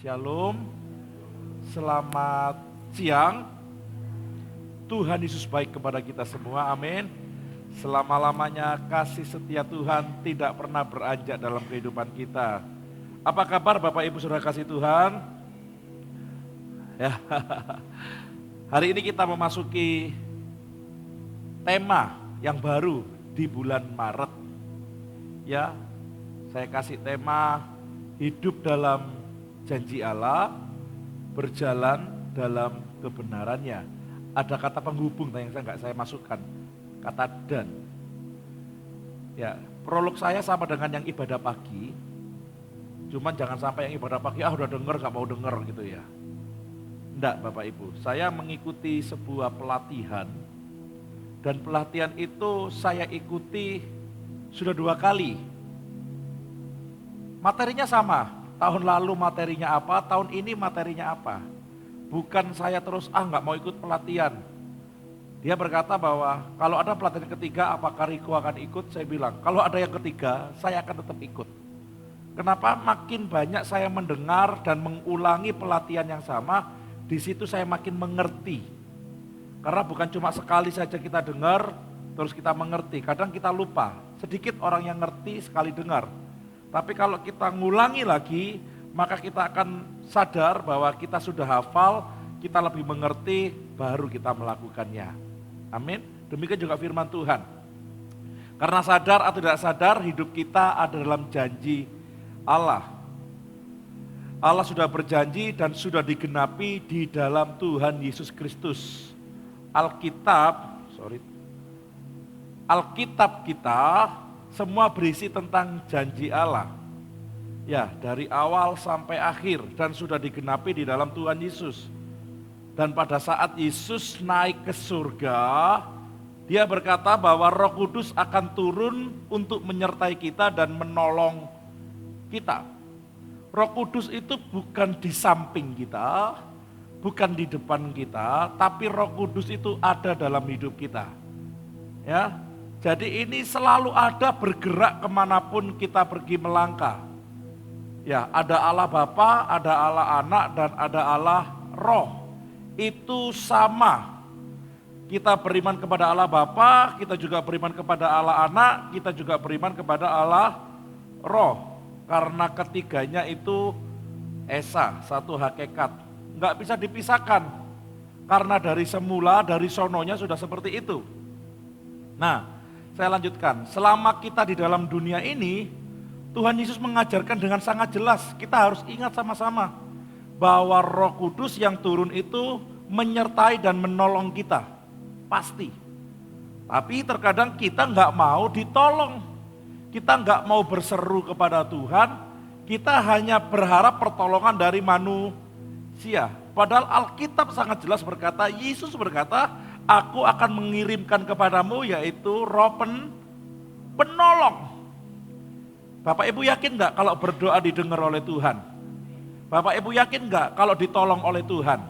Shalom, selamat siang. Tuhan Yesus baik kepada kita semua, amin. Selama-lamanya kasih setia Tuhan tidak pernah beranjak dalam kehidupan kita. Apa kabar Bapak Ibu Saudara kasih Tuhan? Ya, hari ini kita memasuki tema yang baru di bulan Maret. Ya, saya kasih tema hidup dalam janji Allah, berjalan dalam kebenarannya. Ada kata penghubung yang saya masukkan, kata dan. Ya, prolog saya sama dengan yang ibadah pagi. Cuman jangan sampai yang ibadah pagi udah denger gak mau denger gitu ya. Enggak Bapak Ibu, saya mengikuti sebuah pelatihan. Dan pelatihan itu saya ikuti sudah 2 kali. Materinya sama. Tahun lalu materinya apa, tahun ini materinya apa. Bukan saya terus, nggak mau ikut pelatihan. Dia berkata bahwa kalau ada pelatihan ketiga, apakah Riko akan ikut? Saya bilang, kalau ada yang ketiga, saya akan tetap ikut. Kenapa? Makin banyak saya mendengar dan mengulangi pelatihan yang sama, di situ saya makin mengerti. Karena bukan cuma sekali saja kita dengar, terus kita mengerti. Kadang kita lupa, sedikit orang yang ngerti sekali dengar. Tapi kalau kita ngulangi lagi, maka kita akan sadar bahwa kita sudah hafal, kita lebih mengerti, baru kita melakukannya. Amin. Demikian juga firman Tuhan. Karena sadar atau tidak sadar, hidup kita ada dalam janji Allah. Allah sudah berjanji dan sudah digenapi di dalam Tuhan Yesus Kristus. Alkitab kita semua berisi tentang janji Allah. Ya, dari awal sampai akhir dan sudah digenapi di dalam Tuhan Yesus. Dan pada saat Yesus naik ke surga, dia berkata bahwa Roh Kudus akan turun untuk menyertai kita dan menolong kita. Roh Kudus itu bukan di samping kita, bukan di depan kita, tapi Roh Kudus itu ada dalam hidup kita. Ya, jadi ini selalu ada bergerak kemanapun kita pergi melangkah. Ya, ada Allah Bapa, ada Allah Anak, dan ada Allah Roh. Itu sama. Kita beriman kepada Allah Bapa, kita juga beriman kepada Allah Anak, kita juga beriman kepada Allah Roh. Karena ketiganya itu esa, satu hakikat. Enggak bisa dipisahkan. Karena dari semula, dari sononya sudah seperti itu. Nah, saya lanjutkan, selama kita di dalam dunia ini, Tuhan Yesus mengajarkan dengan sangat jelas, kita harus ingat sama-sama, bahwa Roh Kudus yang turun itu menyertai dan menolong kita, pasti. Tapi terkadang kita nggak mau ditolong, kita nggak mau berseru kepada Tuhan, kita hanya berharap pertolongan dari manusia. Padahal Alkitab sangat jelas berkata, Yesus berkata, Aku akan mengirimkan kepadamu yaitu Roh penolong. Bapak Ibu yakin enggak kalau berdoa didengar oleh Tuhan? Bapak Ibu yakin enggak kalau ditolong oleh Tuhan?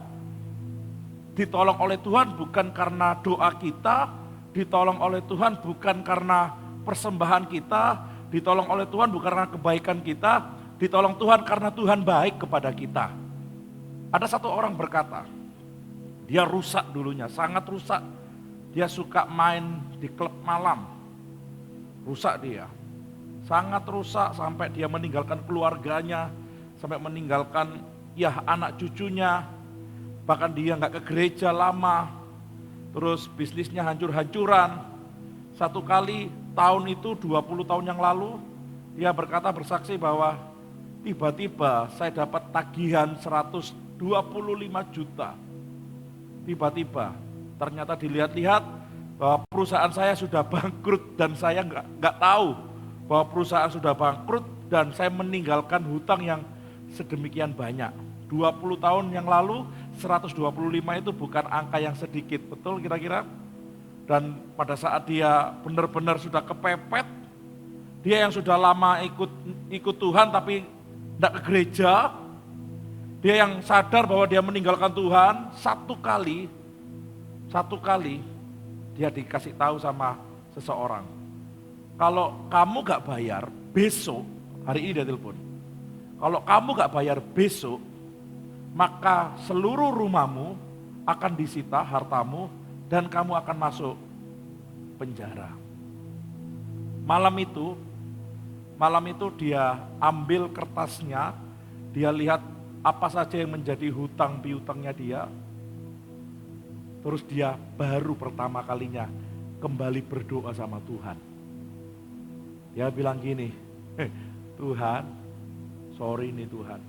Ditolong oleh Tuhan bukan karena doa kita, ditolong oleh Tuhan bukan karena persembahan kita, ditolong oleh Tuhan bukan karena kebaikan kita, ditolong Tuhan karena Tuhan baik kepada kita. Ada satu orang berkata, dia rusak dulunya, sangat rusak. Dia suka main di klub malam. Rusak dia. Sangat rusak sampai dia meninggalkan keluarganya, sampai meninggalkan anak cucunya. Bahkan dia nggak ke gereja lama. Terus bisnisnya hancur-hancuran. Satu kali tahun itu 20 tahun yang lalu, dia berkata bersaksi bahwa tiba-tiba saya dapat tagihan 125 juta. Tiba-tiba ternyata dilihat-lihat bahwa perusahaan saya sudah bangkrut dan saya nggak tahu bahwa perusahaan sudah bangkrut dan saya meninggalkan hutang yang sedemikian banyak. 20 tahun yang lalu 125 itu bukan angka yang sedikit, betul kira-kira? Dan pada saat dia benar-benar sudah kepepet, dia yang sudah lama ikut Tuhan tapi tidak ke gereja, dia yang sadar bahwa dia meninggalkan Tuhan, satu kali dia dikasih tahu sama seseorang. Kalau kamu gak bayar besok, hari ini dia telepon. Kalau kamu gak bayar besok, maka seluruh rumahmu akan disita hartamu dan kamu akan masuk penjara. Malam itu dia ambil kertasnya, dia lihat apa saja yang menjadi hutang piutangnya dia. Terus dia baru pertama kalinya kembali berdoa sama Tuhan. Dia bilang gini, Tuhan, sorry nih Tuhan,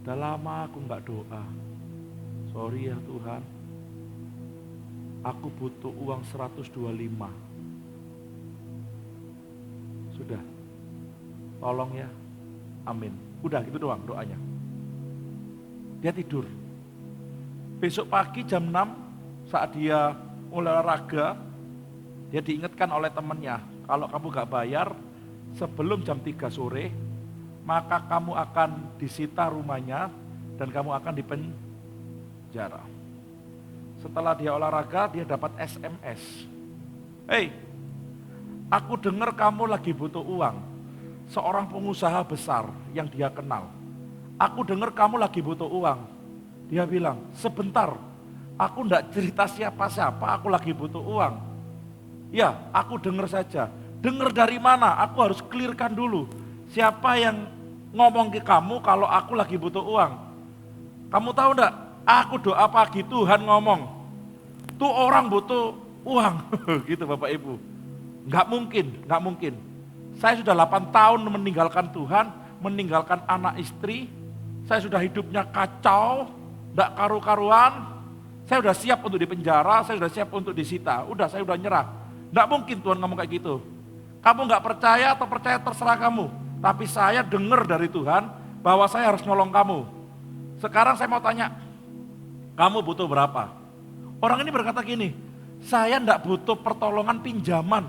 udah lama aku gak doa. Sorry ya Tuhan, aku butuh uang 125. Sudah, tolong ya, amin. Udah gitu doang doanya. Dia tidur. Besok pagi jam 6 saat dia olahraga, dia diingatkan oleh temannya, kalau kamu gak bayar sebelum jam 3 sore, maka kamu akan disita rumahnya dan kamu akan dipenjara. Setelah dia olahraga, dia dapat SMS. Hei, aku dengar kamu lagi butuh uang. Seorang pengusaha besar yang dia kenal. Aku dengar kamu lagi butuh uang. Dia bilang, sebentar, aku enggak cerita siapa-siapa, aku lagi butuh uang. Ya, aku dengar saja. Dengar dari mana? Aku harus clearkan dulu. Siapa yang ngomong ke kamu kalau aku lagi butuh uang? Kamu tahu enggak? Aku doa pagi Tuhan ngomong, tuh orang butuh uang. Gitu Bapak Ibu. Enggak mungkin. Saya sudah 8 tahun meninggalkan Tuhan, meninggalkan anak istri. Saya sudah hidupnya kacau, enggak karu-karuan. Saya sudah siap untuk dipenjara, saya sudah siap untuk disita. Saya sudah nyerah. Enggak mungkin Tuhan ngomong kayak gitu. Kamu enggak percaya atau percaya terserah kamu. Tapi saya dengar dari Tuhan bahwa saya harus nolong kamu. Sekarang saya mau tanya, kamu butuh berapa? Orang ini berkata gini, saya enggak butuh pertolongan pinjaman.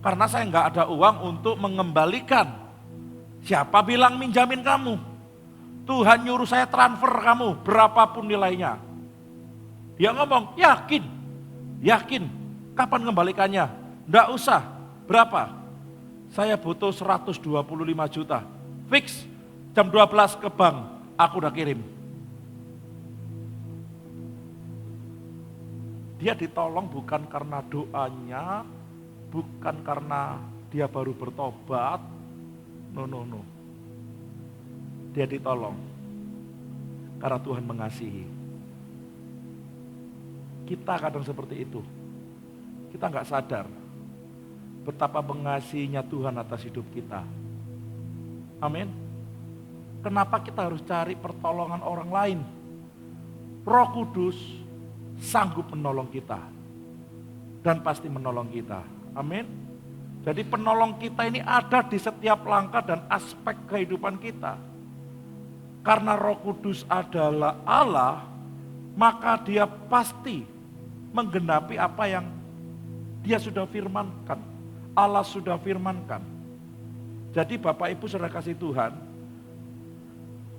Karena saya enggak ada uang untuk mengembalikan. Siapa bilang minjamin kamu? Tuhan nyuruh saya transfer kamu berapapun nilainya. Dia ngomong, yakin. Kapan kembalikannya? Enggak usah. Berapa? Saya butuh 125 juta. Fix, jam 12 ke bank, aku udah kirim. Dia ditolong bukan karena doanya, bukan karena dia baru bertobat. No. Dia ditolong karena Tuhan mengasihi. Kita kadang seperti itu. Kita nggak sadar betapa mengasihinya Tuhan atas hidup kita. Amin. Kenapa kita harus cari pertolongan orang lain? Roh Kudus sanggup menolong kita dan pasti menolong kita. Amin. Jadi penolong kita ini ada di setiap langkah dan aspek kehidupan kita. Karena Roh Kudus adalah Allah, maka dia pasti menggenapi apa yang dia sudah firmankan. Allah sudah firmankan. Jadi Bapak Ibu saudara kasih Tuhan,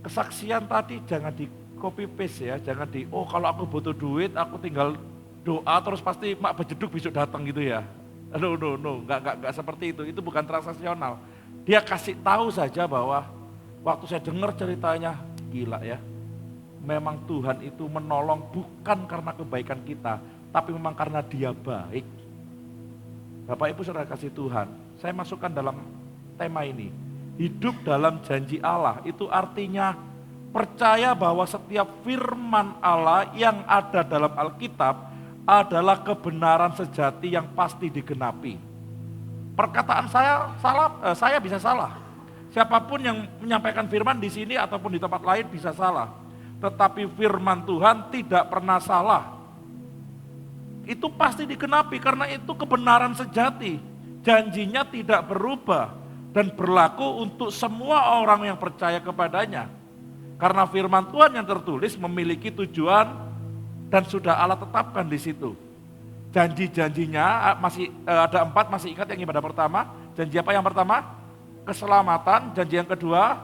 kesaksian tadi jangan di copy paste ya, jangan kalau aku butuh duit, aku tinggal doa terus pasti mak bejeduk besok datang gitu ya. No, enggak seperti itu bukan transaksional. Dia kasih tahu saja bahwa waktu saya dengar ceritanya, gila ya. Memang Tuhan itu menolong bukan karena kebaikan kita, tapi memang karena dia baik. Bapak Ibu saudara kasih Tuhan, saya masukkan dalam tema ini. Hidup dalam janji Allah, itu artinya percaya bahwa setiap firman Allah yang ada dalam Alkitab adalah kebenaran sejati yang pasti digenapi. Perkataan saya salah, saya bisa salah. Siapapun yang menyampaikan firman di sini ataupun di tempat lain bisa salah. Tetapi firman Tuhan tidak pernah salah. Itu pasti digenapi karena itu kebenaran sejati. Janjinya tidak berubah dan berlaku untuk semua orang yang percaya kepadanya. Karena firman Tuhan yang tertulis memiliki tujuan dan sudah Allah tetapkan di situ. Janji-janjinya masih ada 4, masih ingat yang ibadah pertama? Janji apa yang pertama? Keselamatan. Janji yang kedua,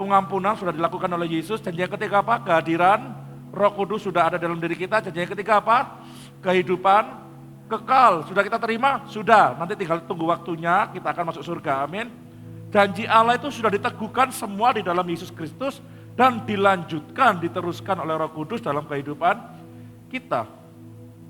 pengampunan sudah dilakukan oleh Yesus. Janji yang ketiga apa? Kehadiran Roh Kudus sudah ada dalam diri kita. Janji yang ketiga apa? Kehidupan kekal. Sudah kita terima? Sudah. Nanti tinggal tunggu waktunya, kita akan masuk surga. Amin. Janji Allah itu sudah diteguhkan semua di dalam Yesus Kristus. dan dilanjutkan, diteruskan oleh Roh Kudus dalam kehidupan kita.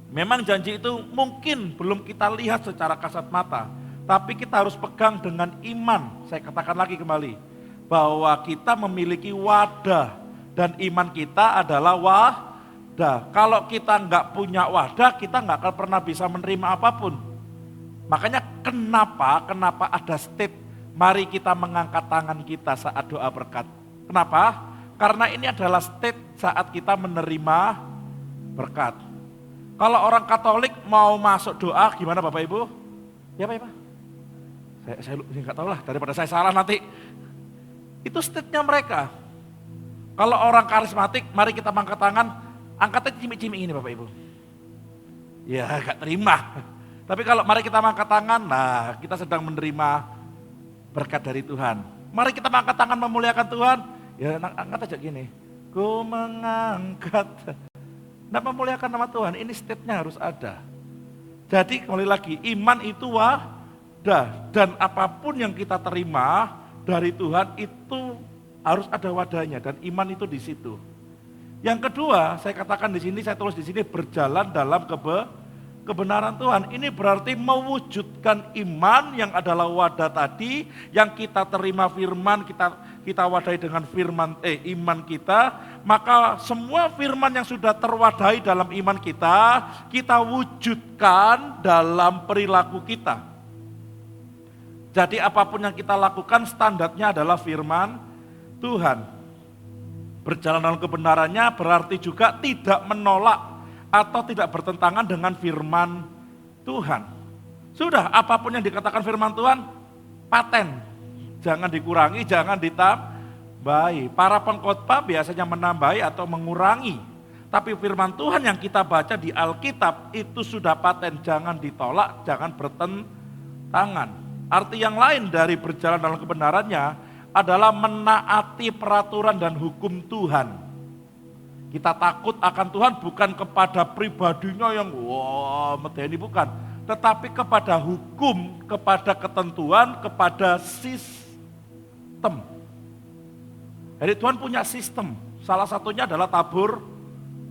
Memang janji itu mungkin belum kita lihat secara kasat mata, tapi kita harus pegang dengan iman. Saya katakan lagi kembali, bahwa kita memiliki wadah, dan iman kita adalah wadah. Kalau kita nggak punya wadah, kita nggak akan pernah bisa menerima apapun. Makanya kenapa ada state, mari kita mengangkat tangan kita saat doa berkat. Kenapa? Karena ini adalah state saat kita menerima berkat. Kalau orang Katolik mau masuk doa, gimana Bapak Ibu? Ya Pak, Pak. Saya nggak tahu lah, daripada saya salah nanti. Itu state-nya mereka. Kalau orang karismatik, mari kita angkat tangan, angkatnya cimik-cimik ini Bapak Ibu. Ya gak terima. Tapi kalau mari kita angkat tangan, nah kita sedang menerima berkat dari Tuhan. Mari kita angkat tangan memuliakan Tuhan, ya angkat aja gini. Ku mengangkat. Nah memuliakan nama Tuhan, ini state-nya harus ada. Jadi kembali lagi, iman itu wadah. Dan apapun yang kita terima dari Tuhan itu harus ada wadahnya, dan iman itu di situ. Yang kedua, saya katakan di sini, saya tulis di sini, berjalan dalam kebenaran Tuhan. Ini berarti mewujudkan iman yang adalah wadah tadi, yang kita terima firman, kita wadahi dengan firman iman kita, maka semua firman yang sudah terwadahi dalam iman kita wujudkan dalam perilaku kita. Jadi apapun yang kita lakukan standarnya adalah firman Tuhan. Berjalan dalam kebenarannya berarti juga tidak menolak atau tidak bertentangan dengan firman Tuhan. Sudah, apapun yang dikatakan firman Tuhan, paten. Jangan dikurangi, jangan ditambahi. Para pengkhotbah biasanya menambahi atau mengurangi. Tapi firman Tuhan yang kita baca di Alkitab itu sudah paten, jangan ditolak, jangan bertentangan. Arti yang lain dari berjalan dalam kebenarannya adalah menaati peraturan dan hukum Tuhan. Kita takut akan Tuhan bukan kepada pribadinya yang medeni, bukan. Tetapi kepada hukum, kepada ketentuan, kepada sistem. Jadi Tuhan punya sistem. Salah satunya adalah tabur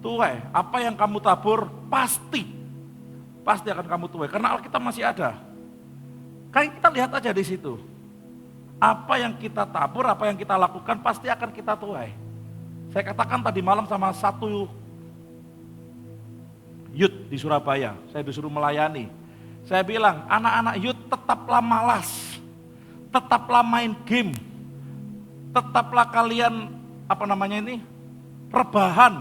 tuai. Apa yang kamu tabur pasti akan kamu tuai. Karena Alkitab masih ada. Kayak kita lihat aja di situ. Apa yang kita tabur, apa yang kita lakukan pasti akan kita tuai. Saya katakan tadi malam sama satu youth di Surabaya, saya disuruh melayani. Saya bilang, anak-anak youth tetaplah malas, tetaplah main game, tetaplah kalian rebahan,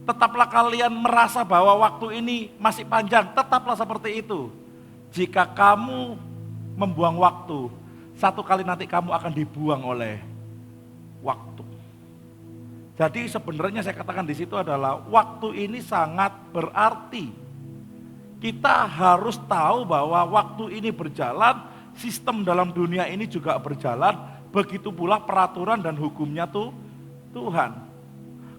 tetaplah kalian merasa bahwa waktu ini masih panjang, tetaplah seperti itu. Jika kamu membuang waktu, satu kali nanti kamu akan dibuang oleh waktu. Jadi sebenarnya saya katakan di situ adalah waktu ini sangat berarti. Kita harus tahu bahwa waktu ini berjalan, sistem dalam dunia ini juga berjalan, begitu pula peraturan dan hukumnya Tuhan.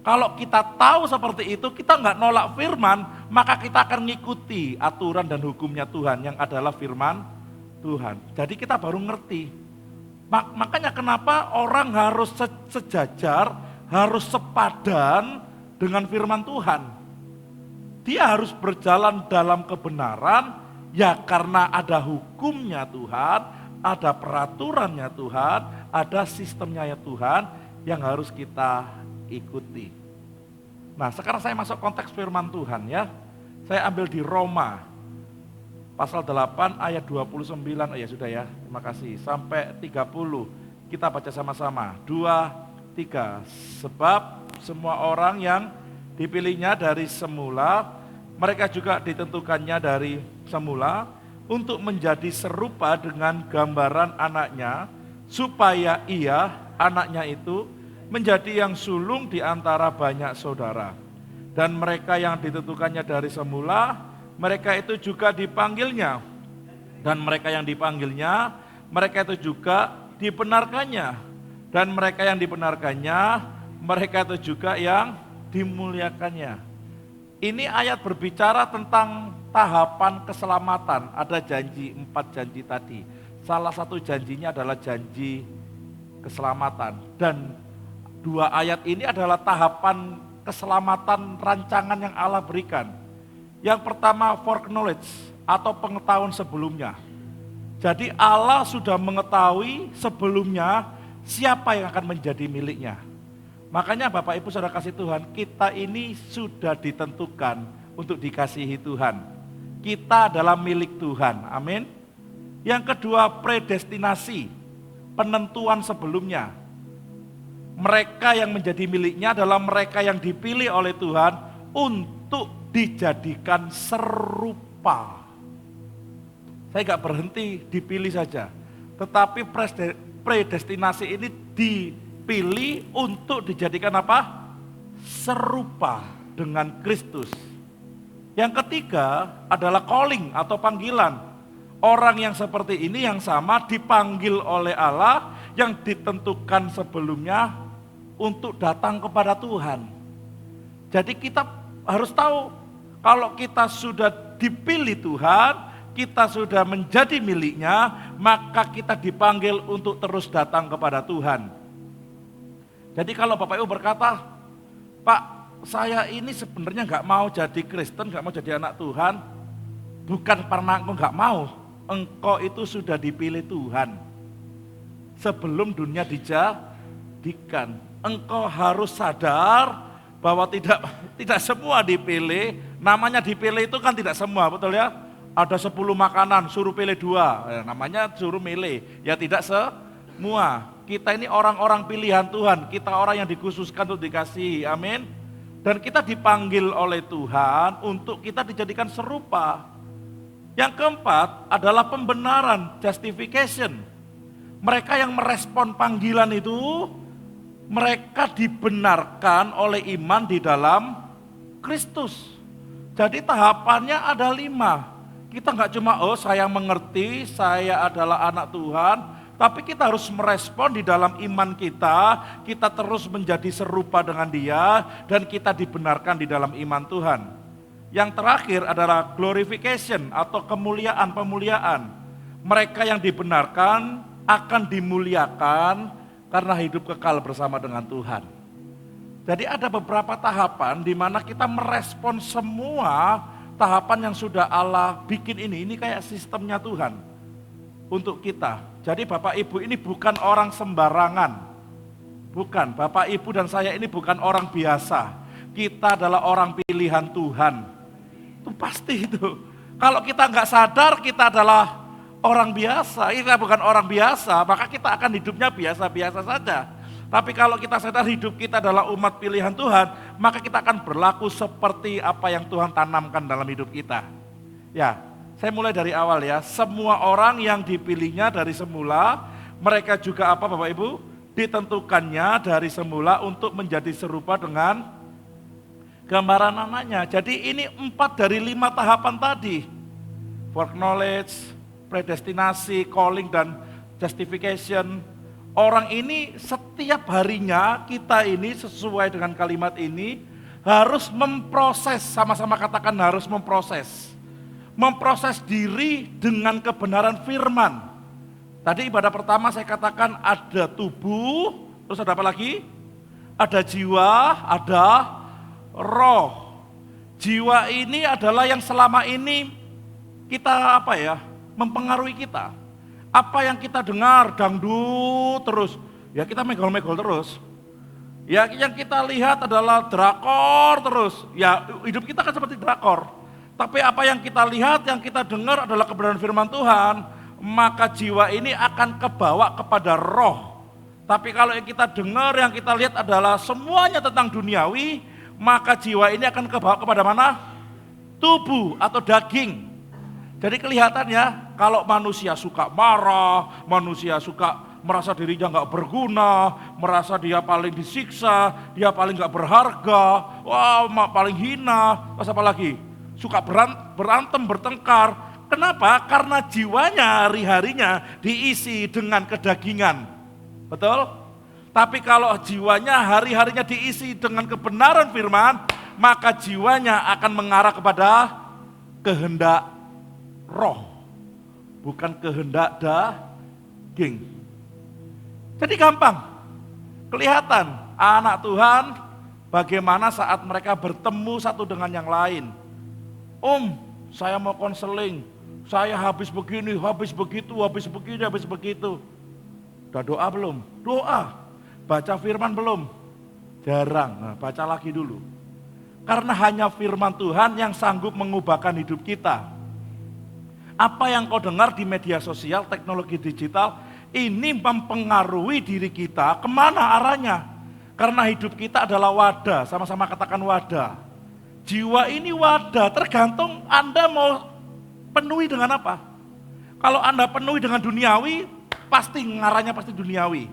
Kalau kita tahu seperti itu, kita nggak nolak firman, maka kita akan mengikuti aturan dan hukumnya Tuhan yang adalah firman Tuhan. Jadi kita baru ngerti. Makanya kenapa orang harus sejajar, harus sepadan dengan firman Tuhan. Dia harus berjalan dalam kebenaran, ya karena ada hukumnya Tuhan, ada peraturannya Tuhan, ada sistemnya ya Tuhan yang harus kita ikuti. Nah sekarang saya masuk konteks firman Tuhan ya. Saya ambil di Roma pasal 8 ayat 29, ya sudah ya, terima kasih, sampai 30, kita baca sama-sama, 2, 3, sebab semua orang yang dipilihnya dari semula, mereka juga ditentukannya dari semula, untuk menjadi serupa dengan gambaran anaknya, supaya ia, anaknya itu, menjadi yang sulung di antara banyak saudara. Dan mereka yang ditentukannya dari semula, mereka itu juga dipanggilnya, dan mereka yang dipanggilnya, mereka itu juga dibenarkannya, dan mereka yang dibenarkannya, mereka itu juga yang dimuliakannya. Ini ayat berbicara tentang tahapan keselamatan. Ada janji, 4 janji tadi. Salah satu janjinya adalah janji keselamatan, dan dua ayat ini adalah tahapan keselamatan rancangan yang Allah berikan. Yang pertama foreknowledge atau pengetahuan sebelumnya. Jadi Allah sudah mengetahui sebelumnya siapa yang akan menjadi miliknya. Makanya Bapak Ibu Saudara kasih Tuhan, kita ini sudah ditentukan untuk dikasihi Tuhan. Kita adalah milik Tuhan, amin. Yang kedua predestinasi, penentuan sebelumnya. Mereka yang menjadi miliknya adalah mereka yang dipilih oleh Tuhan untuk dijadikan serupa. Saya nggak berhenti dipilih saja, tetapi predestinasi ini dipilih untuk dijadikan apa? Serupa dengan Kristus. Yang ketiga adalah calling atau panggilan. Orang yang seperti ini yang sama dipanggil oleh Allah yang ditentukan sebelumnya untuk datang kepada Tuhan. Jadi kita harus tahu kalau kita sudah dipilih Tuhan, kita sudah menjadi miliknya, maka kita dipanggil untuk terus datang kepada Tuhan. Jadi kalau Bapak Ibu berkata, Pak, saya ini sebenarnya nggak mau jadi Kristen, nggak mau jadi anak Tuhan, bukan karena aku nggak mau, engkau itu sudah dipilih Tuhan. Sebelum dunia dijadikan, engkau harus sadar bahwa tidak semua dipilih. Namanya dipilih itu kan tidak semua, betul ya? Ada 10 makanan, suruh pilih 2, namanya suruh milih. Ya tidak semua. Kita ini orang-orang pilihan Tuhan, kita orang yang dikhususkan untuk dikasihi, amin. Dan kita dipanggil oleh Tuhan untuk kita dijadikan serupa. Yang keempat adalah pembenaran, justification. Mereka yang merespon panggilan itu, mereka dibenarkan oleh iman di dalam Kristus. Jadi tahapannya ada 5. Kita nggak cuma, oh saya mengerti, saya adalah anak Tuhan, tapi kita harus merespon di dalam iman kita terus menjadi serupa dengan Dia, dan kita dibenarkan di dalam iman Tuhan. Yang terakhir adalah glorification atau pemuliaan. Mereka yang dibenarkan akan dimuliakan karena hidup kekal bersama dengan Tuhan. Jadi ada beberapa tahapan di mana kita merespon semua tahapan yang sudah Allah bikin ini. Ini kayak sistemnya Tuhan untuk kita. Jadi Bapak Ibu ini bukan orang sembarangan. Bukan, Bapak Ibu dan saya ini bukan orang biasa. Kita adalah orang pilihan Tuhan. Itu pasti itu. Kalau kita nggak sadar kita adalah orang biasa, kita bukan orang biasa, maka kita akan hidupnya biasa-biasa saja. Tapi kalau kita sadar hidup kita adalah umat pilihan Tuhan, maka kita akan berlaku seperti apa yang Tuhan tanamkan dalam hidup kita. Ya, saya mulai dari awal ya. Semua orang yang dipilihnya dari semula, mereka juga apa Bapak Ibu? Ditentukannya dari semula untuk menjadi serupa dengan gambaran anaknya. Jadi ini 4 dari 5 tahapan tadi. Foreknowledge, predestinasi, calling, dan justification. Orang ini setiap harinya kita ini sesuai dengan kalimat ini harus memproses, sama-sama katakan harus memproses. Memproses diri dengan kebenaran firman. Tadi ibadah pertama saya katakan ada tubuh, terus ada apa lagi? Ada jiwa, ada roh. Jiwa ini adalah yang selama ini kita mempengaruhi kita. Apa yang kita dengar, dangdut terus, ya kita megol-megol terus. Ya yang kita lihat adalah drakor terus, ya hidup kita kan seperti drakor. Tapi apa yang kita lihat, yang kita dengar adalah kebenaran firman Tuhan, maka jiwa ini akan kebawa kepada roh. Tapi kalau yang kita dengar, yang kita lihat adalah semuanya tentang duniawi, maka jiwa ini akan kebawa kepada mana? Tubuh atau daging. Jadi kelihatannya kalau manusia suka marah, manusia suka merasa dirinya nggak berguna, merasa dia paling disiksa, dia paling nggak berharga, paling hina, terus apa lagi? Suka berantem, bertengkar. Kenapa? Karena jiwanya hari-harinya diisi dengan kedagingan. Betul? Tapi kalau jiwanya hari-harinya diisi dengan kebenaran firman, maka jiwanya akan mengarah kepada kehendak roh, bukan kehendak daging. Jadi gampang, kelihatan anak Tuhan bagaimana saat mereka bertemu satu dengan yang lain. Saya mau konseling, saya habis begini, habis begitu, habis begini, habis begitu. Udah doa belum? Doa. Baca firman belum? Jarang. Nah, baca lagi dulu. Karena hanya firman Tuhan yang sanggup mengubahkan hidup kita. Apa yang kau dengar di media sosial, teknologi digital, ini mempengaruhi diri kita, kemana arahnya? Karena hidup kita adalah wadah, sama-sama katakan wadah. Jiwa ini wadah, tergantung Anda mau penuhi dengan apa. Kalau Anda penuhi dengan duniawi, pasti ngarahnya pasti duniawi.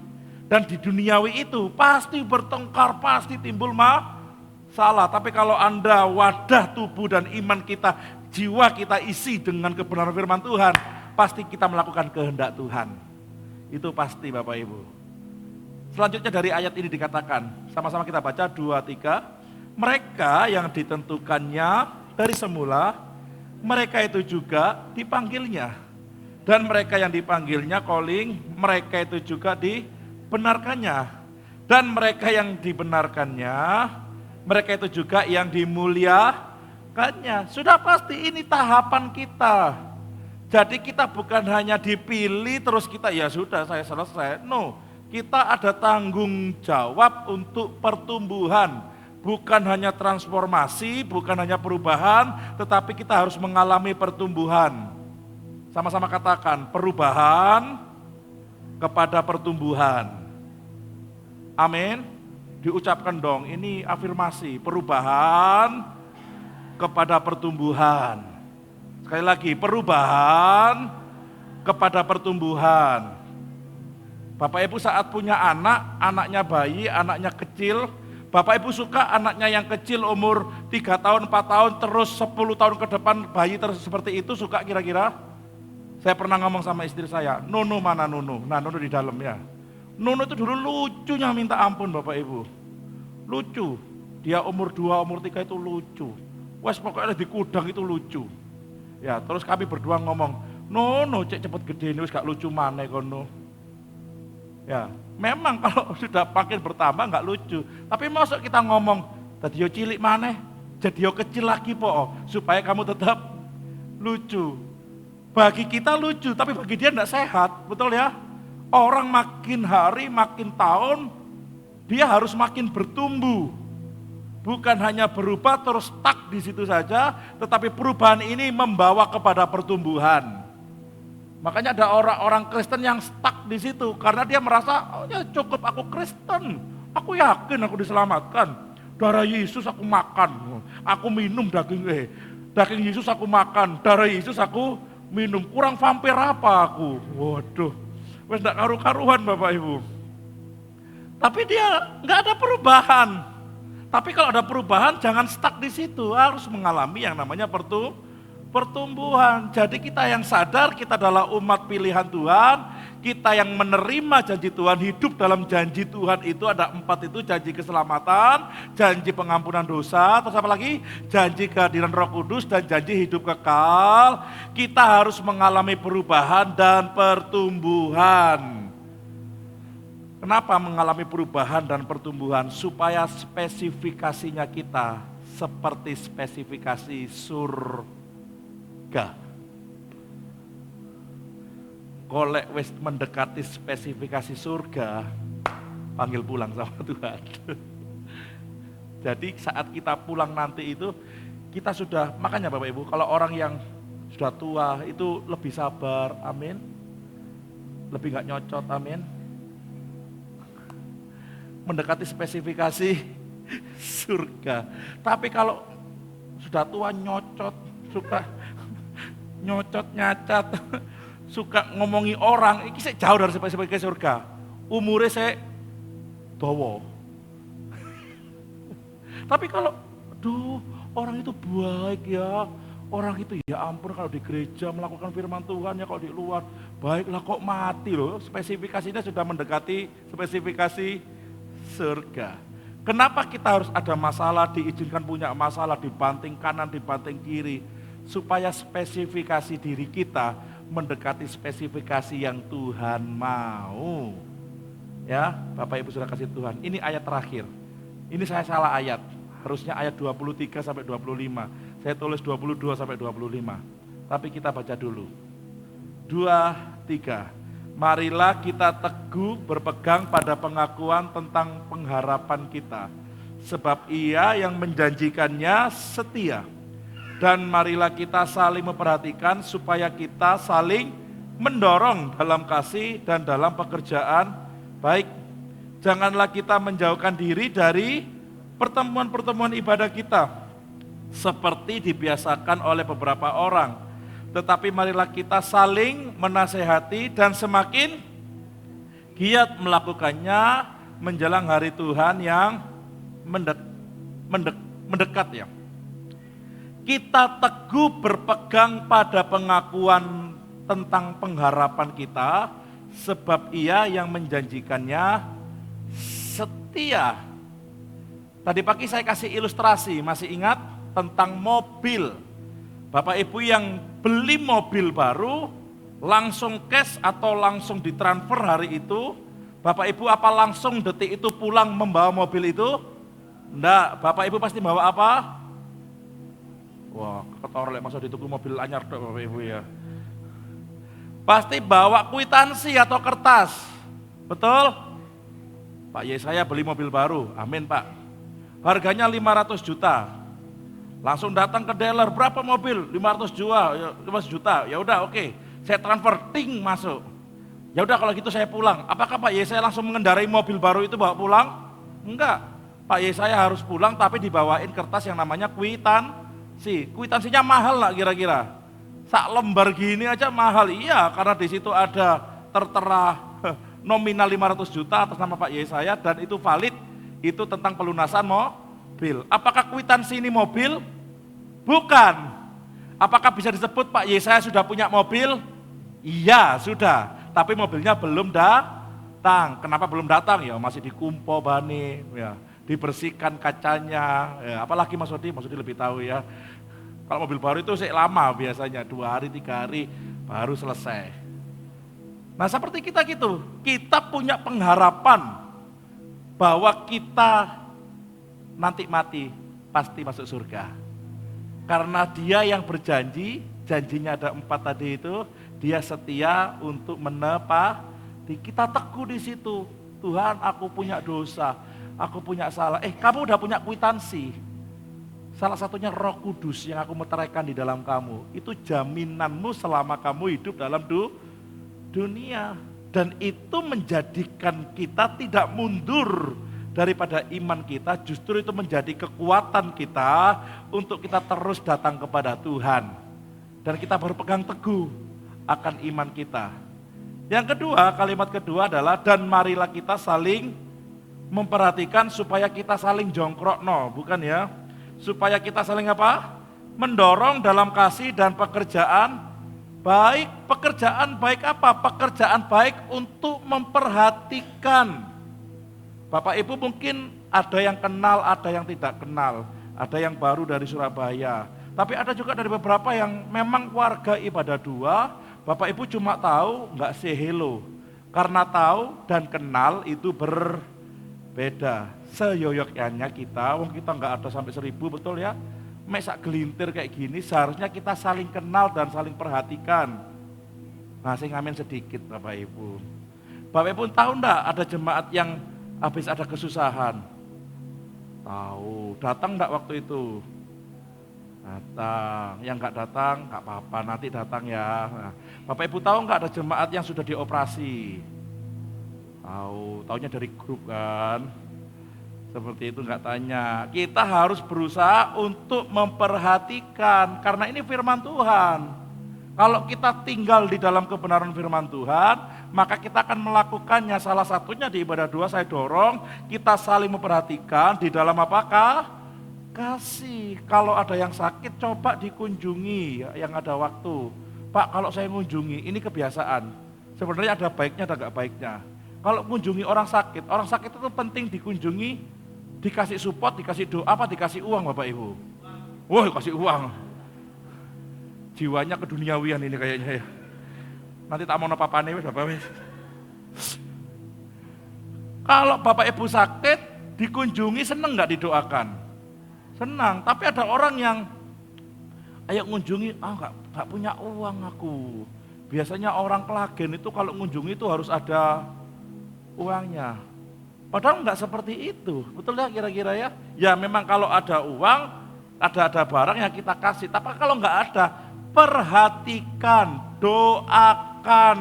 Dan di duniawi itu pasti bertengkar, pasti timbul masalah. Tapi kalau Anda wadah tubuh dan iman kita, jiwa kita isi dengan kebenaran firman Tuhan, pasti kita melakukan kehendak Tuhan. Itu pasti Bapak Ibu. Selanjutnya dari ayat ini dikatakan, sama-sama kita baca 2-3. Mereka yang ditentukannya dari semula, mereka itu juga dipanggilnya. Dan mereka yang dipanggilnya, calling, mereka itu juga dibenarkannya. Dan mereka yang dibenarkannya, mereka itu juga yang dimuliakannya. Sudah pasti ini tahapan kita. Jadi kita bukan hanya dipilih terus kita ya sudah saya selesai. No, kita ada tanggung jawab untuk pertumbuhan. Bukan hanya transformasi, bukan hanya perubahan, tetapi kita harus mengalami pertumbuhan. Sama-sama katakan, perubahan kepada pertumbuhan. Amin. Diucapkan dong, ini afirmasi, perubahan kepada pertumbuhan. Sekali lagi, perubahan kepada pertumbuhan. Bapak Ibu saat punya anak, anaknya bayi, anaknya kecil, Bapak Ibu suka anaknya yang kecil umur 3 tahun, 4 tahun, terus 10 tahun ke depan bayi terus seperti itu, suka kira-kira? Saya pernah ngomong sama istri saya, Nunu mana Nunu? Nah Nunu di dalam ya. Nunu itu dulu lucunya minta ampun Bapak Ibu. Lucu, dia umur 2, umur 3 itu lucu. Wes pokoknya di kudang itu lucu. Ya terus kami berdua ngomong, Nunu cek cepet gede ini wes gak lucu mana kono. Ya, memang kalau sudah makin bertambah nggak lucu. Tapi masuk kita ngomong, tadi yo cilik maneh, jadi yo kecil lagi po, supaya kamu tetap lucu. Bagi kita lucu, tapi bagi dia nggak sehat, betul ya? Orang makin hari, makin tahun, dia harus makin bertumbuh. Bukan hanya berubah terus stuck di situ saja, tetapi perubahan ini membawa kepada pertumbuhan. Makanya ada orang-orang Kristen yang stuck di situ karena dia merasa, oh ya cukup aku Kristen, aku yakin aku diselamatkan. Darah Yesus aku makan, aku minum daging Yesus aku makan, darah Yesus aku minum. Kurang vampir apa aku? Waduh, wes nggak karu-karuan Bapak Ibu. Tapi dia nggak ada perubahan. Tapi kalau ada perubahan jangan stuck di situ, harus mengalami yang namanya pertumbuhan. Jadi kita yang sadar kita adalah umat pilihan Tuhan, kita yang menerima janji Tuhan, hidup dalam janji Tuhan itu ada 4 itu, janji keselamatan, janji pengampunan dosa, terus apa lagi? Janji kehadiran Roh Kudus dan janji hidup kekal. Kita harus mengalami perubahan dan pertumbuhan. Kenapa mengalami perubahan dan pertumbuhan? Supaya spesifikasinya kita seperti spesifikasi surga. Golek wis mendekati spesifikasi surga, panggil pulang sama Tuhan. Jadi saat kita pulang nanti itu, kita sudah, makanya Bapak Ibu, kalau orang yang sudah tua itu lebih sabar, amin. Lebih gak nyocot, amin. Mendekati spesifikasi surga. Tapi kalau sudah tua nyocot, suka nyocot nyacat, suka ngomongi orang, ini saya jauh dari spesifikasi surga. Umurnya saya dawa. Tapi kalau, aduh, orang itu baik ya, orang itu ya ampun kalau di gereja melakukan firman Tuhan ya, kalau di luar baiklah kok mati loh. Spesifikasinya sudah mendekati spesifikasi surga. Kenapa kita harus ada masalah, diizinkan punya masalah, dibanting kanan, dibanting kiri, supaya spesifikasi diri kita mendekati spesifikasi yang Tuhan mau. Ya, Bapak Ibu sudah kasih Tuhan. Ini ayat terakhir. Ini saya salah ayat. Harusnya ayat 23 sampai 25. Saya tulis 22 sampai 25. Tapi kita baca dulu. 2, 3. Marilah kita teguh berpegang pada pengakuan tentang pengharapan kita. Sebab Ia yang menjanjikannya setia. Dan marilah kita saling memperhatikan supaya kita saling mendorong dalam kasih dan dalam pekerjaan baik. Janganlah kita menjauhkan diri dari pertemuan-pertemuan ibadah kita seperti dibiasakan oleh beberapa orang. Tetapi marilah kita saling menasehati dan semakin giat melakukannya menjelang hari Tuhan yang mendekat ya. Kita teguh berpegang pada pengakuan tentang pengharapan kita, sebab Ia yang menjanjikannya setia. Tadi pagi saya kasih ilustrasi, masih ingat tentang mobil. Bapak Ibu yang beli mobil baru, langsung cash atau langsung ditransfer hari itu, Bapak Ibu apa langsung detik itu pulang membawa mobil itu? Enggak, Bapak Ibu pasti bawa apa? Wah, ketorlek masa dituku mobil anyar dok Bapak Ibu ya. Pasti bawa kwitansi atau kertas, betul? Pak Yesaya beli mobil baru, amin Pak. Harganya 500 juta. Langsung datang ke dealer, berapa mobil? 500 juta. Ya udah oke. Saya transfer ting masuk. Ya udah kalau gitu saya pulang. Apakah Pak Yesaya langsung mengendarai mobil baru itu bawa pulang? Enggak. Pak Yesaya harus pulang tapi dibawain kertas yang namanya kwitansi. Kwitansinya mahal lah kira-kira. Sak lembar gini aja mahal, iya karena di situ ada tertera nominal 500 juta atas nama Pak Yesaya dan itu valid, itu tentang pelunasan mobil. Apakah kwitansi ini mobil? Bukan. Apakah bisa disebut Pak Yesaya sudah punya mobil? Iya sudah, tapi mobilnya belum datang. Kenapa belum datang? Ya masih dikumpo bani, ya dibersihkan kacanya, ya, apalagi Mas Odi lebih tahu ya. Kalau mobil baru itu sih lama biasanya, 2 hari, 3 hari baru selesai. Nah seperti kita gitu, kita punya pengharapan bahwa kita nanti mati pasti masuk surga. Karena Dia yang berjanji, janjinya ada 4 tadi itu, Dia setia untuk menepati. Kita teguh di situ, Tuhan aku punya dosa, aku punya salah. Kamu udah punya kwitansi. Salah satunya Roh Kudus yang aku meteraikan di dalam kamu. Itu jaminanmu selama kamu hidup dalam dunia. Dan itu menjadikan kita tidak mundur daripada iman kita. Justru itu menjadi kekuatan kita untuk kita terus datang kepada Tuhan. Dan kita berpegang teguh akan iman kita. Yang kedua, kalimat kedua adalah dan marilah kita saling memperhatikan supaya kita saling jongkrokno, bukan ya? Supaya kita saling apa? Mendorong dalam kasih dan pekerjaan baik. Pekerjaan baik apa? Pekerjaan baik untuk memperhatikan. Bapak Ibu mungkin ada yang kenal, ada yang tidak kenal. Ada yang baru dari Surabaya. Tapi ada juga dari beberapa yang memang warga ibadah 2. Bapak Ibu cuma tahu, nggak say hello. Karena tahu dan kenal itu berbeda. Seyoyoknya kita, wong kita nggak ada sampai 1000 betul ya. Mesak gelintir kayak gini, seharusnya kita saling kenal dan saling perhatikan. Nah, saya ngamen sedikit Bapak Ibu. Bapak Ibu tahu enggak ada jemaat yang habis ada kesusahan? Tahu, datang enggak waktu itu? Datang, yang enggak datang enggak apa-apa, nanti datang ya. Nah, Bapak Ibu tahu enggak ada jemaat yang sudah dioperasi? Tahu, taunya dari grup kan? Seperti itu enggak tanya. Kita harus berusaha untuk memperhatikan karena ini firman Tuhan. Kalau kita tinggal di dalam kebenaran firman Tuhan, maka kita akan melakukannya. Salah satunya di ibadah 2 saya dorong, kita saling memperhatikan di dalam apakah? Kasih. Kalau ada yang sakit coba dikunjungi yang ada waktu. Pak, kalau saya mengunjungi, ini kebiasaan. Sebenarnya ada baiknya ada enggak baiknya. Kalau mengunjungi orang sakit itu penting dikunjungi. Dikasih support, dikasih doa, apa dikasih uang Bapak Ibu? Wah, kasih uang. Jiwanya keduniawian ini kayaknya ya. Nanti tak mau apa-apane wis Bapak wis. Kalau Bapak Ibu sakit, dikunjungi seneng nggak didoakan? Senang, tapi ada orang yang ayo ngunjungi, nggak punya uang aku. Biasanya orang Klagen itu kalau ngunjungi itu harus ada uangnya. Padahal nggak seperti itu, betul ya kira-kira ya? Ya memang kalau ada uang, ada barang yang kita kasih. Tapi kalau nggak ada, perhatikan, doakan.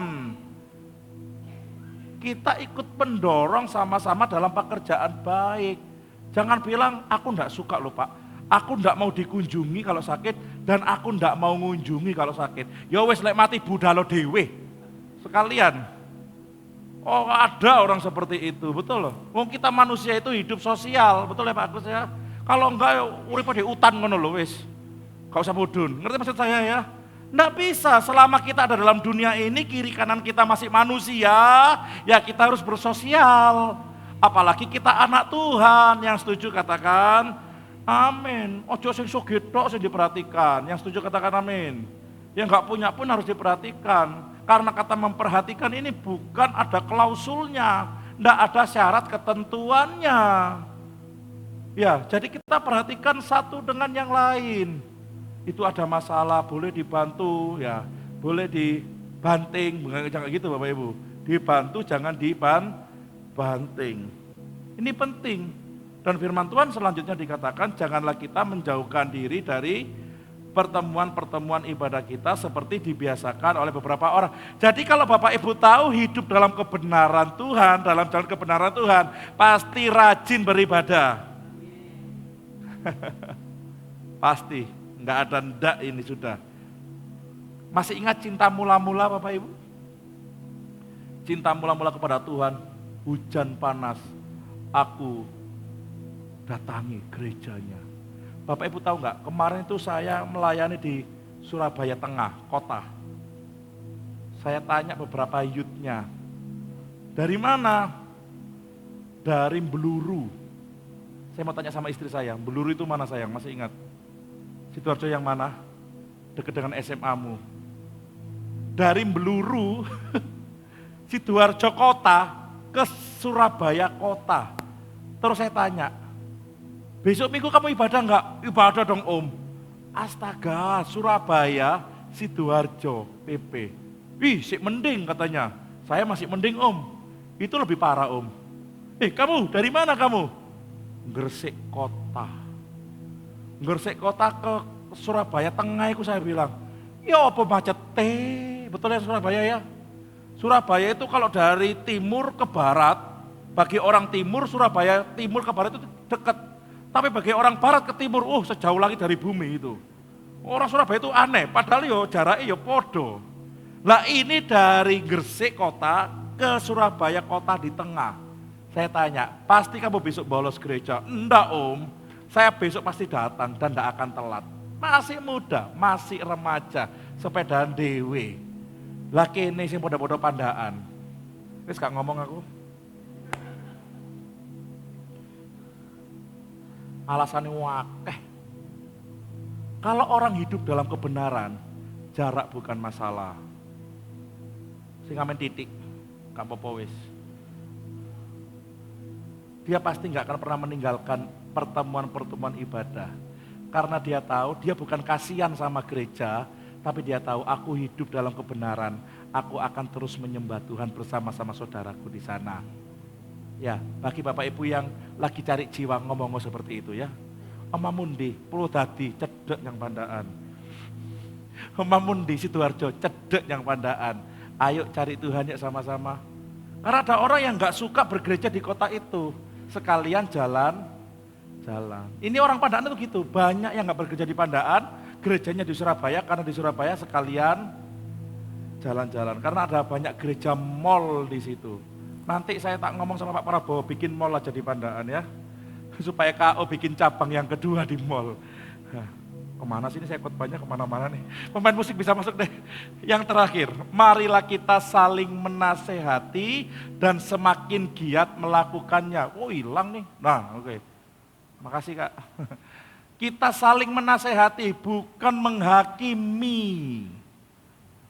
Kita ikut mendorong sama-sama dalam pekerjaan baik. Jangan bilang, aku nggak suka loh Pak. Aku nggak mau dikunjungi kalau sakit, dan aku nggak mau ngunjungi kalau sakit. Ya wes lek mati budalo dewe. Sekalian. Oh ada orang seperti itu, betul loh. Wong kita manusia itu hidup sosial, betul ya Pak Agus ya. Kalau enggak urip di hutan ngono lho wis. Gak usah mudun. Ngerti maksud saya ya? Nggak bisa, selama kita ada dalam dunia ini, kiri kanan kita masih manusia, ya kita harus bersosial. Apalagi kita anak Tuhan, yang setuju katakan amin. Ojo sing sugih tok sing diperhatikan, yang setuju katakan amin. Yang nggak punya pun harus diperhatikan. Karena kata memperhatikan ini bukan ada klausulnya, nggak ada syarat ketentuannya. Ya, jadi kita perhatikan satu dengan yang lain. Itu ada masalah, boleh dibantu, ya, boleh dibanting, jangan gitu Bapak Ibu. Dibantu, jangan dibanting. Ini penting. Dan firman Tuhan selanjutnya dikatakan, janganlah kita menjauhkan diri dari pertemuan-pertemuan ibadah kita seperti dibiasakan oleh beberapa orang. Jadi kalau Bapak Ibu tahu hidup dalam kebenaran Tuhan, dalam jalan kebenaran Tuhan, pasti rajin beribadah. Pasti, nggak ada ndak ini sudah. Masih ingat cinta mula-mula Bapak Ibu? Cinta mula-mula kepada Tuhan, hujan panas, aku datangi gerejanya. Bapak Ibu tahu nggak, kemarin itu saya melayani di Surabaya Tengah, kota. Saya tanya beberapa youth-nya, dari mana? Dari Beluru. Saya mau tanya sama istri saya, Beluru itu mana sayang, masih ingat? Sidoarjo yang mana? Dekat dengan SMA-mu. Dari Beluru, Sidoarjo kota, ke Surabaya kota. Terus saya tanya, besok minggu kamu ibadah enggak? Ibadah dong Om. Astaga, Surabaya, Sidoarjo, PP. Wih, sik mending katanya. Saya masih mending Om. Itu lebih parah Om. Kamu dari mana kamu? Gresik kota. Gresik kota ke Surabaya Tengah itu saya bilang. Ya apa macet betul ya Surabaya ya? Surabaya itu kalau dari timur ke barat, bagi orang timur Surabaya timur ke barat itu dekat. Tapi bagi orang barat ke timur, sejauh lagi dari bumi itu. Orang Surabaya itu aneh, padahal jaraknya podo. Lah ini dari Gresik kota ke Surabaya kota di tengah. Saya tanya, pasti kamu besok bolos gereja? Enggak Om, saya besok pasti datang dan enggak akan telat. Masih muda, masih remaja, sepedaan dewe. Lah kene sing podo-podo pandaan. Wis gak ngomong aku. Alasannya wakeh. Kalau orang hidup dalam kebenaran, jarak bukan masalah. Sing amen titik, gak apa-apa wis. Dia pasti gak akan pernah meninggalkan pertemuan-pertemuan ibadah. Karena dia tahu, dia bukan kasihan sama gereja, tapi dia tahu aku hidup dalam kebenaran, aku akan terus menyembah Tuhan bersama-sama saudaraku di sana. Ya, bagi Bapak Ibu yang lagi cari jiwa ngomong seperti itu ya. Omamundi, Purwodadi, cedek yang pandaan. Omamundi, Sidoarjo, cedek yang pandaan. Ayo cari Tuhan ya sama-sama. Karena ada orang yang gak suka bergereja di kota itu. Sekalian jalan. Ini orang Pandaan itu gitu, banyak yang gak bergereja di Pandaan, gerejanya di Surabaya, karena di Surabaya sekalian jalan-jalan. Karena ada banyak gereja mall di situ. Nanti saya tak ngomong sama Pak Prabowo, bikin mall aja di Pandaan ya. Supaya KO bikin cabang yang kedua di mall. Nah, kemana sih ini saya khotbahnya kemana-mana nih. Pemain musik bisa masuk deh. Yang terakhir, marilah kita saling menasehati dan semakin giat melakukannya. Hilang nih. Nah, oke. Makasih Kak. Kita saling menasehati, bukan menghakimi.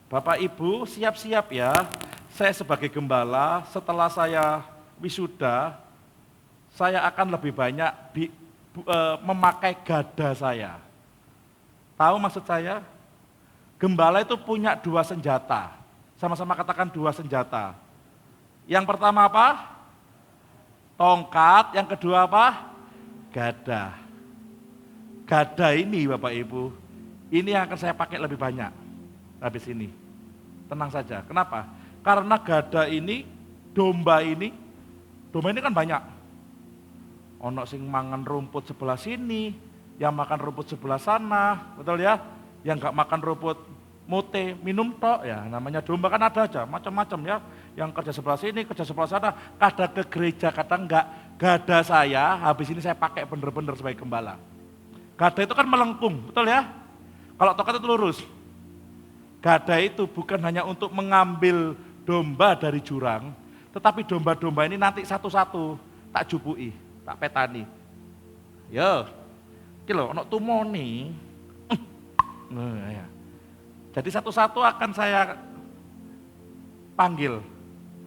Bapak Ibu siap-siap ya. Saya sebagai gembala, setelah saya wisuda, saya akan lebih banyak memakai gada saya. Tahu maksud saya? Gembala itu punya dua senjata. Sama-sama katakan dua senjata. Yang pertama apa? Tongkat, yang kedua apa? Gada. Gada ini Bapak Ibu, ini yang akan saya pakai lebih banyak habis ini. Tenang saja, kenapa? Karena gada ini, domba ini kan banyak. Ono sing mangan rumput sebelah sini, yang makan rumput sebelah sana, betul ya? Yang gak makan rumput mute, minum tok ya, namanya domba kan ada aja, macam-macam ya. Yang kerja sebelah sini, kerja sebelah sana, kadang ke gereja, kadang enggak. Gada saya, habis ini saya pakai bener-bener sebagai gembala. Gada itu kan melengkung, betul ya? Kalau tongkat itu lurus. Gada itu bukan hanya untuk mengambil domba dari jurang, tetapi domba-domba ini nanti satu-satu tak jupui, tak petani. Yo, iki lho, ono tumoni. Nah, ya. Jadi satu-satu akan saya panggil.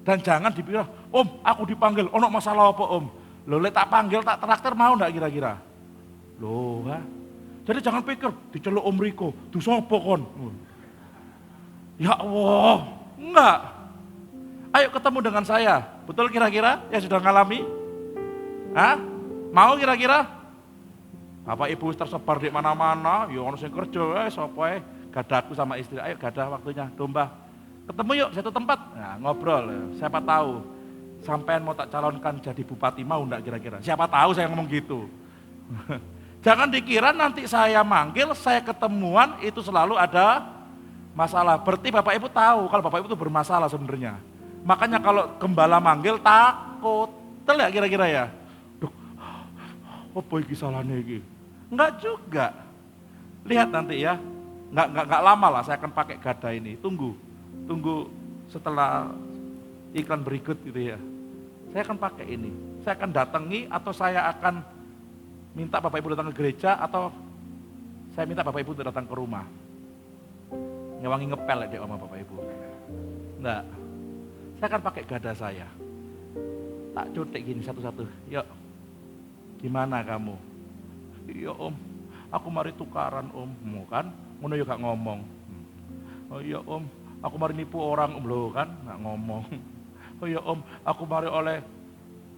Dan jangan dipikir, Om, aku dipanggil, ono masalah apa Om? Loh, tak panggil, tak traktir mau enggak kira-kira? Loh, ha? Jadi jangan pikir, diceluk Om Riko, disopo kon? Ya Allah, enggak. Ayo ketemu dengan saya, betul kira-kira yang sudah ngalami? Hah? Mau kira-kira? Bapak Ibu tersebar di mana-mana, ya ono sing kerja, sapa gadaku sama istri, ayo gadah waktunya, domba. Ketemu yuk satu tempat, nah, ngobrol, siapa tahu sampean mau tak calonkan jadi bupati, mau enggak kira-kira? Siapa tahu saya ngomong gitu. Jangan dikira nanti saya manggil, saya ketemuan itu selalu ada masalah. Berarti Bapak Ibu tahu kalau Bapak Ibu itu bermasalah sebenarnya. Makanya kalau gembala manggil takut, betul ya kira-kira ya? Duh, apa iki salahnya iki? Enggak juga. Lihat nanti ya, enggak lama lah saya akan pakai gada ini, tunggu setelah iklan berikut gitu ya. Saya akan pakai ini, saya akan datangi atau saya akan minta Bapak Ibu datang ke gereja atau saya minta Bapak Ibu datang ke rumah. Ngewangi ngepel ya sama Bapak Ibu. Enggak, saya akan pakai gada saya. Tak cutik gini satu-satu, yuk gimana kamu? Iya Om, aku mari tukaran Om, mau kan? Ngono yuk gak ngomong. Oh iya Om, aku mari nipu orang Om, loh kan? Gak ngomong. Oh iya Om, aku mari oleh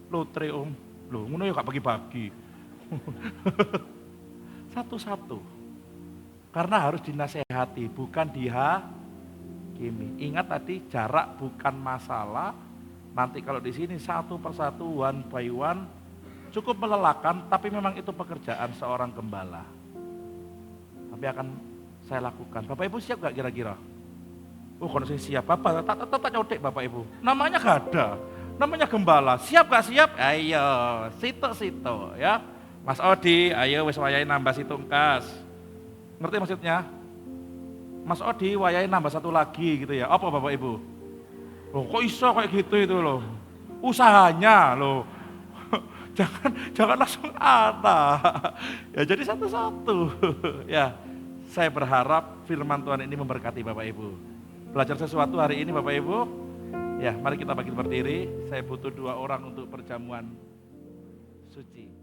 lotre Om, loh ngono yuk gak bagi-bagi. Satu-satu. Karena harus dinasehati, bukan dihakimi. Ingat tadi jarak bukan masalah. Nanti kalau di sini satu persatu, one by one, cukup melelahkan, tapi memang itu pekerjaan seorang gembala. Tapi akan saya lakukan. Bapak Ibu siap gak kira-kira? Oh kalau saya siap, Bapak tak nyotek Bapak Ibu. Namanya gada, namanya gembala. Siap gak siap? Ayo, situ ya. Mas Odi, ayo wis wayahe nambah situngkas. Ngerti maksudnya? Mas Odi wayahe nambah satu lagi gitu ya. Apa Bapak Ibu? Loh kok iso kayak gitu itu loh. Usahanya loh. jangan langsung ada. Ya jadi satu-satu. Ya, saya berharap firman Tuhan ini memberkati Bapak Ibu. Belajar sesuatu hari ini Bapak Ibu. Ya, mari kita bangkit berdiri. Saya butuh 2 orang untuk perjamuan suci.